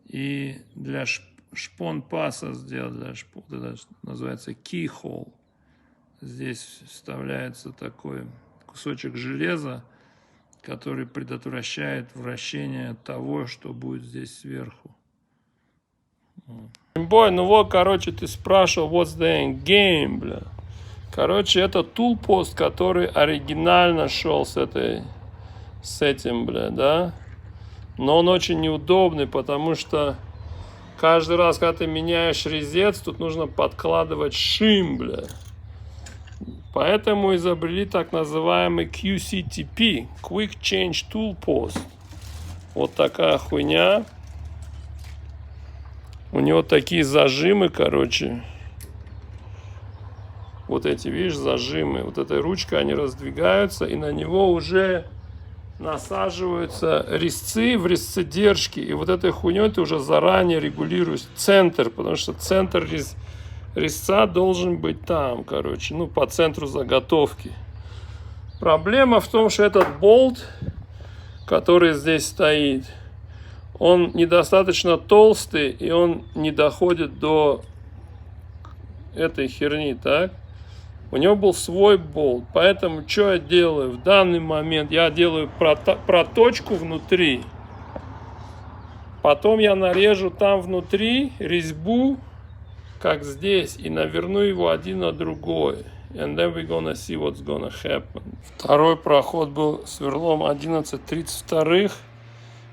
[SPEAKER 1] и для шпон-паса сделать, вот это называется keyhole. Здесь вставляется такой кусочек железа, который предотвращает вращение того, что будет здесь сверху. Бой, ну вот, короче, ты спрашивал, what's the end game, бля. Короче, это тулпост, который оригинально шел с этим, бля, да. Но он очень неудобный, потому что каждый раз, когда ты меняешь резец, тут нужно подкладывать шим, бля. Поэтому изобрели так называемый QCTP, Quick Change Tool Post. Вот такая хуйня. У него такие зажимы, короче. Вот эти, видишь, зажимы. Вот этой ручкой они раздвигаются, и на него уже насаживаются резцы в резцедержке. И вот этой хуйней ты уже заранее регулируешь центр, потому что центр резца должен быть там, короче, ну, по центру заготовки. Проблема в том, что этот болт, который здесь стоит, он недостаточно толстый, и он не доходит до этой херни, так? У него был свой болт, поэтому что я делаю? В данный момент я делаю проточку внутри, потом я нарежу там внутри резьбу, как здесь, и наверну его один на другой. And then we're gonna see what's gonna happen. Второй проход был сверлом 11/32.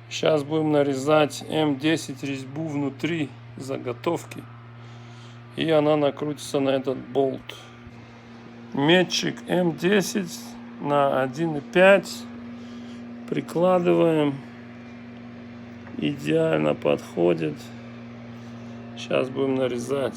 [SPEAKER 1] Сейчас будем нарезать М10 резьбу внутри заготовки. И она накрутится на этот болт. Метчик М10 на 1,5. Прикладываем. Идеально подходит. Сейчас будем нарезать.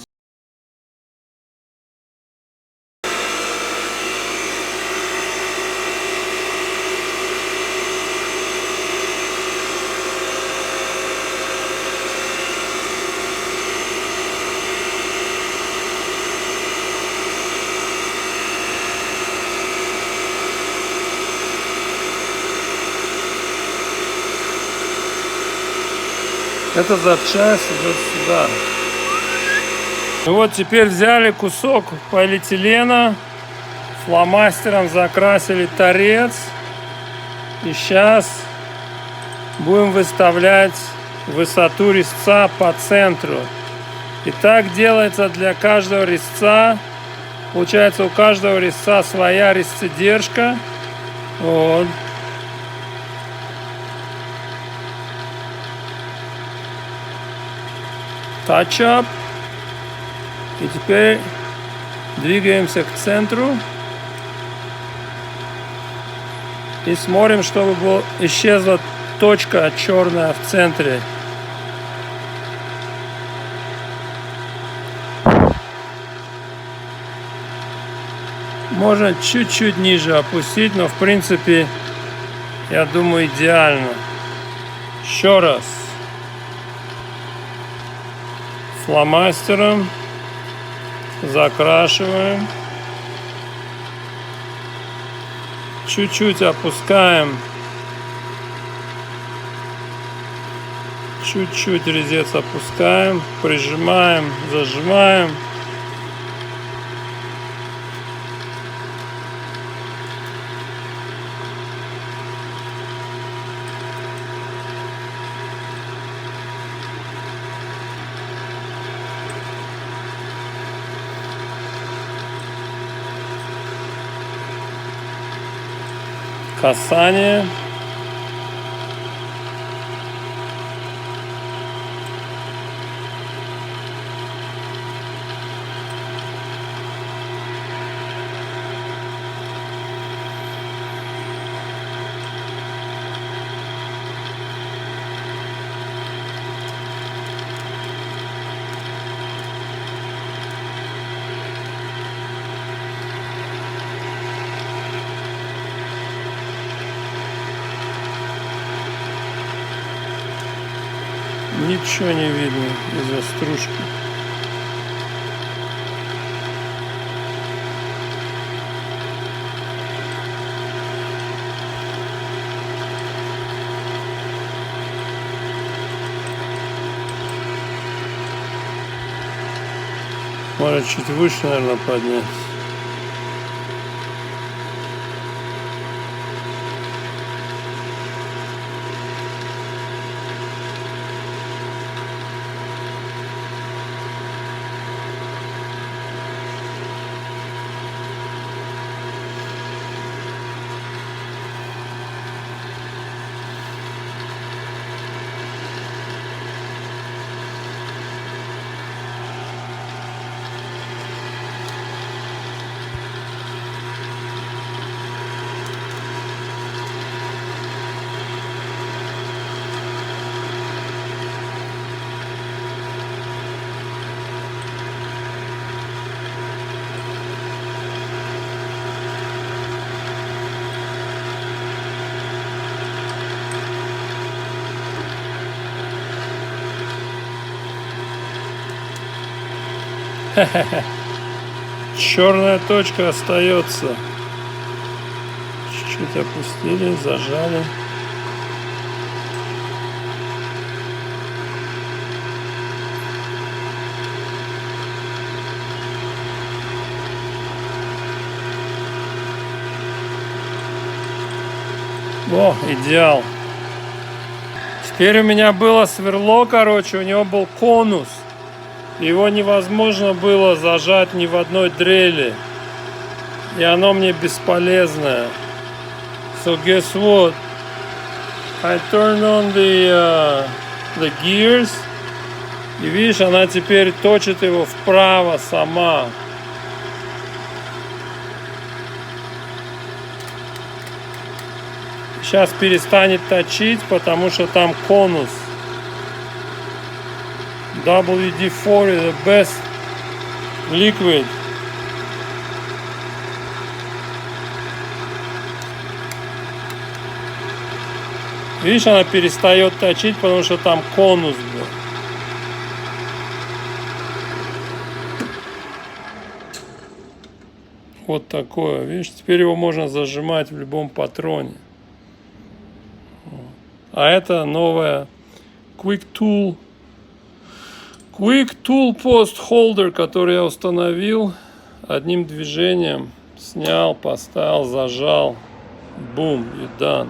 [SPEAKER 1] Эта запчасть идет сюда. И вот теперь взяли кусок полиэтилена, фломастером закрасили торец. И сейчас будем выставлять высоту резца по центру. И так делается для каждого резца Получается, у каждого резца своя резцедержка. Вот. Touch-up. И теперь двигаемся к центру. И смотрим, чтобы исчезла точка черная в центре. Можно чуть-чуть ниже опустить, но в принципе, я думаю, идеально. Еще раз. Фломастером закрашиваем. Чуть-чуть опускаем. Чуть-чуть резец опускаем. Прижимаем, зажимаем. Касание. Ничего не видно из-за стружки. Может, чуть выше, наверное, поднять. Черная точка остается. Чуть-чуть опустили, зажали. О, идеал. Теперь у меня было сверло, короче, у него был конус. Его невозможно было зажать ни в одной дрели. И оно мне бесполезное. So guess what? I turn on the gears. И видишь, она теперь точит его вправо сама. Сейчас перестанет точить, потому что там конус. WD-4 is the best liquid. Видишь, она перестает точить, потому что там конус был. Вот такое. Видишь, теперь его можно зажимать в любом патроне. А это новая Quick Tool Post Holder, который я установил одним движением. Снял, поставил, зажал. Бум, и done.